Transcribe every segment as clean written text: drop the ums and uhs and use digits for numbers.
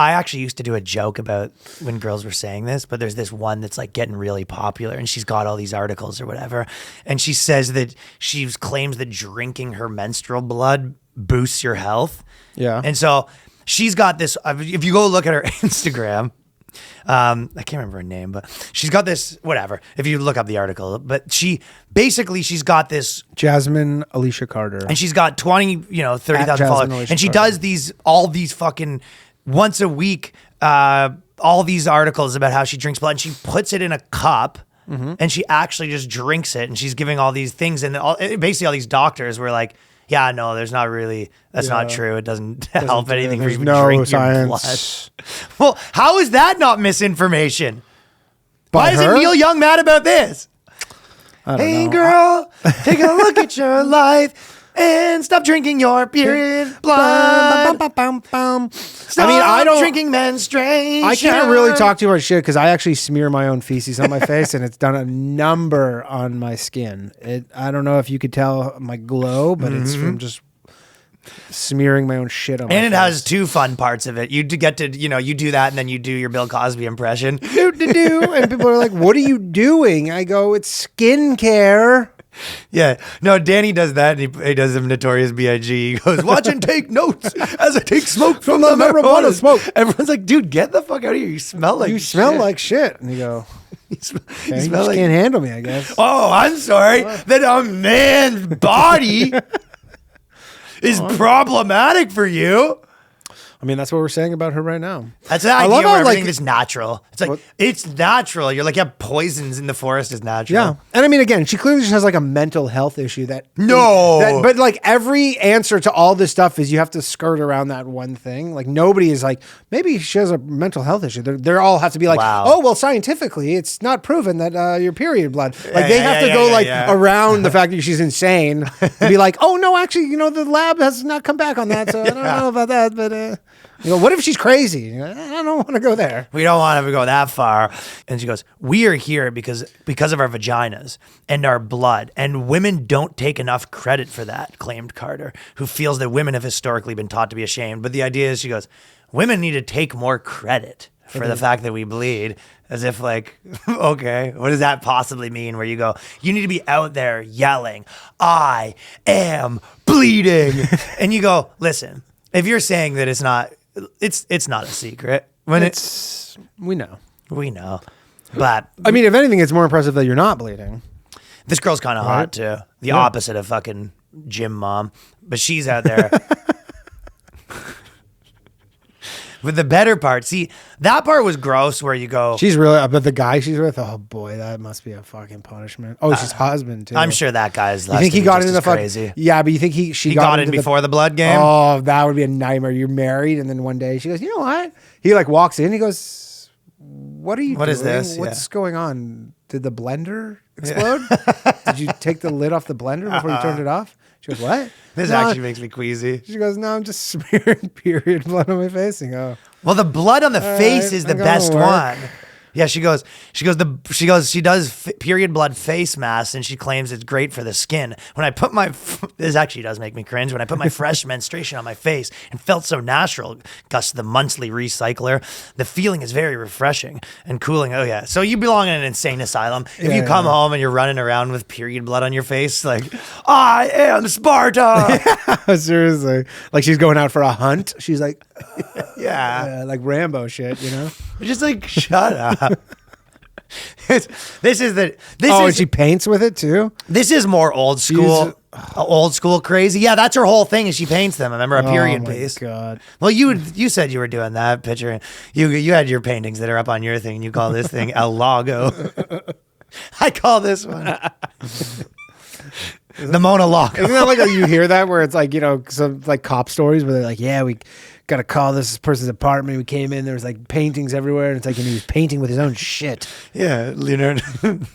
I actually used to do a joke about when girls were saying this, but there's this one that's like getting really popular and she's got all these articles or whatever. And she says that she claims that drinking her menstrual blood boosts your health. Yeah. And so she's got this, if you go look at her Instagram, I can't remember her name, but she's got this, whatever, if you look up the article, but she's got this Jasmine Alicia Carter. And she's got 30,000 followers. And she does all these fucking once a week, all these articles about how she drinks blood, and she puts it in a cup and she actually just drinks it. And she's giving all these things. And basically all these doctors were like, yeah, no, that's not true. It doesn't help anything for you to drink your blood. Well, how is that not misinformation? Why is Neil Young mad about this? Hey, girl, take a look at your life and stop drinking your period blood. Stop drinking menstruation. I can't really talk too much shit because I actually smear my own feces on my face and it's done a number on my skin. I don't know if you could tell my glow, but it's from just smearing my own shit on my face. And it has two fun parts of it. You get to, you do that and then you do your Bill Cosby impression. And people are like, what are you doing? I go, it's skincare. Yeah. No, Danny does that. And he does some Notorious B.I.G. He goes, watch and take notes as I take smoke from the marijuana smoke. Everyone's like, dude, get the fuck out of here. You smell like shit. And you go, you just can't handle me, I guess. Oh, I'm sorry that a man's body is problematic for you. I mean, that's what we're saying about her right now. That's the idea where everything is natural. It's like, it's natural. You're like, yeah, poisons in the forest is natural. Yeah. And I mean, again, she clearly just has like a mental health issue but like every answer to all this stuff is you have to skirt around that one thing. Like nobody is like, maybe she has a mental health issue. They all have to be like, oh, well, scientifically, it's not proven that your period blood. Like they have to go around the fact that she's insane and be like, oh, no, actually, the lab has not come back on that. So I don't know about that, but... what if she's crazy? I don't want to go there. We don't want to go that far. And she goes, we are here because of our vaginas and our blood. And women don't take enough credit for that, claimed Carter, who feels that women have historically been taught to be ashamed. But the idea is, she goes, women need to take more credit for the fact that we bleed. As if like, okay, what does that possibly mean? Where you go, you need to be out there yelling, I am bleeding. And you go, listen, if you're saying that it's not not a secret. We know. But I mean, if anything, it's more impressive that you're not bleeding. This girl's kind of hot too. The opposite of fucking gym mom. But she's out there. But the better part, see, that part was gross where you go. She's really, but the guy she's with, oh boy, that must be a fucking punishment. Oh, she's husband too. I'm sure that guy's. You think he got into the crazy? Yeah, but you think she got in before the blood game? Oh, that would be a nightmare. You're married, and then one day she goes, you know what? He like walks in, he goes, what are you doing? What is this? What's going on? Did the blender explode? Did you take the lid off the blender before you turned it off? She goes, what? This actually makes me queasy. She goes, no, I'm just smearing period blood on my face. And go, well, the blood on the face is the best one. Yeah, she does period blood face masks, and she claims it's great for the skin. When I put this actually does make me cringe. When I put my fresh menstruation on my face and felt so natural, Gus, the monthly recycler, the feeling is very refreshing and cooling. Oh yeah, so you belong in an insane asylum. If you come home and you're running around with period blood on your face, like, I am Sparta. Yeah, seriously, like she's going out for a hunt. She's like, yeah, like Rambo shit, Just like, shut up. And she paints with it too. This is more old school crazy. Yeah, that's her whole thing. Is she paints them? I remember a period piece. Oh my God. Well, you said you were doing that picture. You had your paintings that are up on your thing, and you call this thing El Lago. I call this one the Mona Lago. Isn't that like you hear that where it's like some like cop stories where they're like, yeah, we got to call this person's apartment. We came in, there was like paintings everywhere, and it's like, and he was painting with his own shit. Yeah, Leonardo,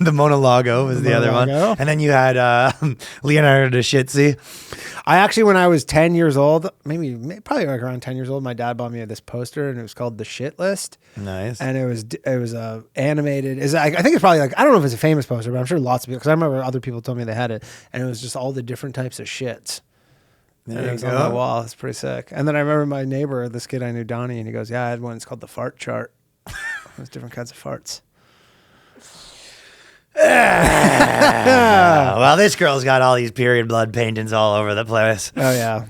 the Mona Lago was the other one, and then you had Leonardo da Vinci. I actually, when I was 10 years old, probably like around 10 years old, my dad bought me this poster, and it was called The Shit List. Nice, and it was animated. I think it's probably like, I don't know if it's a famous poster, but I'm sure lots of people, because I remember other people told me they had it, and it was just all the different types of shits. And it was on my wall. It's pretty sick. And then I remember my neighbor, this kid I knew, Donnie, and he goes, yeah, I had one. It's called the fart chart. There's different kinds of farts. Well, this girl's got all these period blood paintings all over the place. Oh, yeah.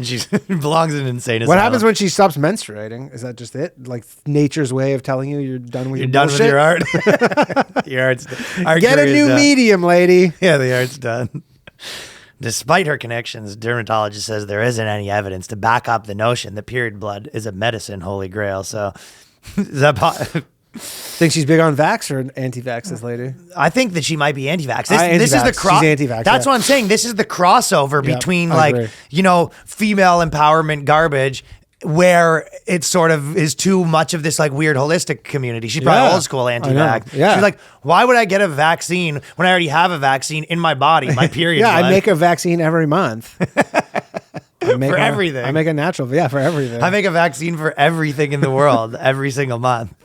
She belongs in an insane asylum. What happens when she stops menstruating? Is that just it? Like nature's way of telling you you're done with your bullshit? With your art? Your art's Get a new medium, lady. Yeah, the art's done. Despite her connections, dermatologist says there isn't any evidence to back up the notion that period blood is a medicine holy grail. So, is that Think she's big on vax or anti-vax, this lady? I think that she might be anti-vax. This is the She's anti-vax. That's what I'm saying. This is the crossover between female empowerment garbage, where it sort of is too much of this like weird holistic community. She's probably old school anti-vax. Yeah. She's like, why would I get a vaccine when I already have a vaccine in my body, my period blood? I make a vaccine every month. For everything. I make a natural, for everything. I make a vaccine for everything in the world every single month.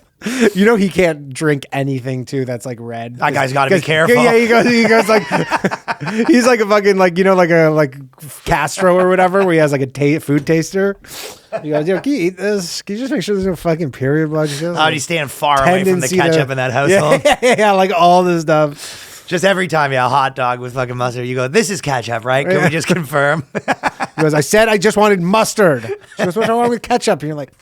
You know he can't drink anything too that's like red. That guy's got to be careful. Yeah, he goes like he's like a fucking like Castro or whatever, where he has like a food taster. He goes, can you eat this? Can you just make sure there's no fucking period blood? He's staying far away from the ketchup in that household. Yeah, like all this stuff. Just every time you have a hot dog with fucking mustard, you go, this is ketchup, right? Can we just confirm? He goes, I said I just wanted mustard. She goes, what's wrong with ketchup? And you're like,